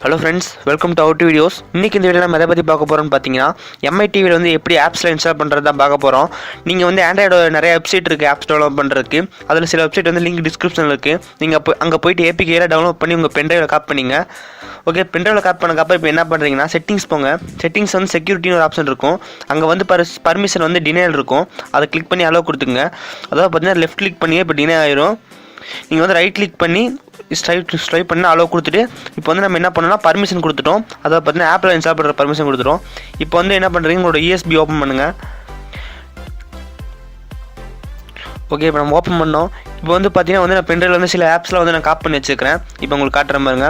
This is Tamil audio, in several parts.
Hello friends, welcome to our videos. இன்றைக்கி இந்த வீடியோ நம்ம எதை பற்றி பார்க்க போகிறோம்னு பார்த்தீங்கன்னா, எம்ஐ டிவியில் வந்து எப்படி ஆப்ஸில் இன்ஸ்டால் பண்ணுறது தான் பார்க்க போகிறோம். நீங்கள் வந்து ஆண்ட்ராய்டோட நிறைய வெப்சைட் இருக்குது ஆப்ஸ் டெவலப் பண்ணுறதுக்கு. அதில் சில வெப்சைட் வந்து லிங்க் டிஸ்கிரிப்ஷனில் இருக்குது. நீங்கள் அங்கே போய்ட்டு ஏபிகேயில் டவுன்லோட் பண்ணி உங்கள் பென்ட்ரைவில் காப்பி பண்ணிங்க. ஓகே, பென்ட்ரைவில் காப்பி பண்ணக்கப்புறம் இப்போ என்ன பண்ணுறீங்கன்னா, செட்டிங்ஸ் போங்க. செட்டிங்ஸ் வந்து செக்யூரிட்டின்னு ஒரு ஆப்ஷன் இருக்கும். அங்கே வந்து பர்மிஷன் வந்து டினைல் இருக்கும். அதை கிளிக் பண்ணி அலோவ் கொடுத்துங்க. அதாவது பார்த்தீங்கன்னா லெஃப்ட் கிளிக் பண்ணி இப்போ டினை ஆயிரும். நீங்கள் வந்து ரைட் கிளிக் பண்ணி ஸ்ட்ரைப் பண்ணி அலோவ் கொடுத்துட்டு இப்போ வந்து நம்ம என்ன பண்ணோம்னா பர்மிஷன் கொடுத்துட்டோம். அதாவது பார்த்தீங்கன்னா ஆப்பில் இன்ஸ்டால் பண்ணுற பர்மிஷன் கொடுத்துட்டோம். இப்போ வந்து என்ன பண்ணுறீங்க, உங்களோட யூஎஸ்பி ஓப்பன் பண்ணுங்கள். ஓகே, இப்போ நம்ம ஓப்பன் பண்ணோம். இப்போ வந்து பார்த்தீங்கன்னா வந்து நான் பென்ட்ரைவில் வந்து சில ஆப்ஸில் வந்து நான் காப்பி பண்ணி வச்சுருக்கிறேன். இப்போ உங்களுக்கு காட்டுற பாருங்க.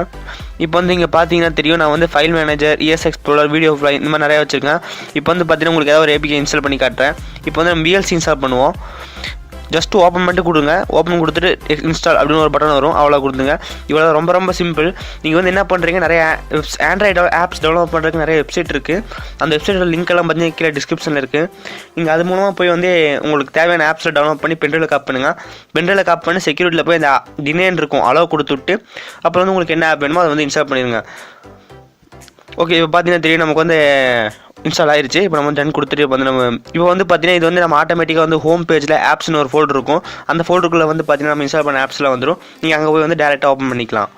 இப்போ வந்து இங்கே பார்த்தீங்கன்னா தெரியும், நான் வந்து file manager, ES explorer, video file இந்த மாதிரி நிறையா வச்சுருக்கேன். இப்போ வந்து பார்த்தீங்கன்னா உங்களுக்கு ஏதாவது ஒரு ஏபிகே இன்ஸ்டால் பண்ணி காட்டுறேன். இப்போ வந்து நம்ம VLC இன்ஸ்டால் பண்ணுவோம். ஜஸ்ட் ஓப்பன் பண்ணிட்டு கொடுங்க. ஓப்பன் கொடுத்துட்டு இன்ஸ்டால் அப்படின்னு ஒரு பட்டன் வரும், அவ்வளோ கொடுத்துங்க. இவ்வளோ ரொம்ப ரொம்ப சிம்பிள். நீங்கள் வந்து என்ன பண்ணுறீங்க, நிறைய ஆண்ட்ராய்டு ஆப்ஸ் டெவலப் பண்ணுறதுக்கு நிறைய வெப்சைட் இருக்குது. அந்த வெப்சைட்டோட லிங்க் எல்லாம் பார்த்தீங்கன்னா கீழே டிஸ்கிரிப்ஷனில் இருக்குது. நீங்கள் அது மூலமாக போய் வந்து உங்களுக்கு தேவையான ஆப்ஸில் டவுன்லோட் பண்ணி பென்ட்ரைவில் காப்பி பண்ணுங்கள். பென்ட்ரைவில் காப்பி பண்ணி செக்யூரிட்டியில் போய் இந்த டினைன் இருக்கும் அலோவ் கொடுத்துட்டு அப்புறம் வந்து உங்களுக்கு என்ன ஆப் வேணுமோ அதை வந்து இன்ஸ்டால் பண்ணிடுங்க. ஓகே, இப்போ பார்த்தீங்கன்னா தெரியும் நமக்கு வந்து இன்ஸ்டால் ஆயிடுச்சு. இப்போ நம்ம டன் கொடுத்துட்டு வந்து நம்ம இப்போ வந்து பார்த்தீங்கன்னா இது வந்து நம்ம ஆட்டோமேட்டிக்காக வந்து ஹோம் பேஜில் ஆப்ஸ்னு ஒரு ஃபோல்டர் இருக்கும். அந்த ஃபோல்டருக்குள்ளே வந்து பார்த்தீங்கன்னா நம்ம இன்ஸ்டால் பண்ண ஆப்ஸ்லாம் வந்துடும். நீங்கள் அங்கே போய் வந்து டேரெக்டாக ஓப்பன் பண்ணிக்கலாம்.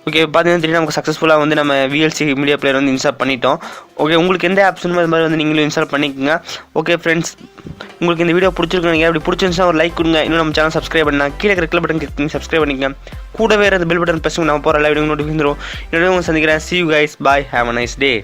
ஓகே, பார்த்தீங்கன்னா தெரியும் நமக்கு சக்ஸஸ்ஃபுல்லாக வந்து நம்ம VLC மீடியா பிளேயர் வந்து இன்ஸ்டால் பண்ணிட்டோம். ஓகே, உங்களுக்கு எந்த ஆப்ஸ் அது மாதிரி வந்து நீங்களும் இன்ஸ்டால் பண்ணிக்கோங்க. ஓகே ஃப்ரெண்ட்ஸ், உங்களுக்கு இந்த வீடியோ பிடிச்சிருக்கீங்க. அப்படி பிடிச்சிருந்துச்சுன்னா ஒரு லைக் கொடுங்க. இன்னும் நம்ம சேனல் சப்ஸ்கிரைப் பண்ணால் கீழே இருக்கிற பட்டன் கிளிக் பண்ணி சப்ஸ்கிரைப் பண்ணிக்கங்க. கூடவே அந்த பெல் பட்டன் ப்ரெஸ் நம்ம போகிற லைவ் நோட்டிஃபிகேஷன் தரும். இன்னொரு உங்களை சந்திக்கிறேன். See you guys, bye, have a nice day.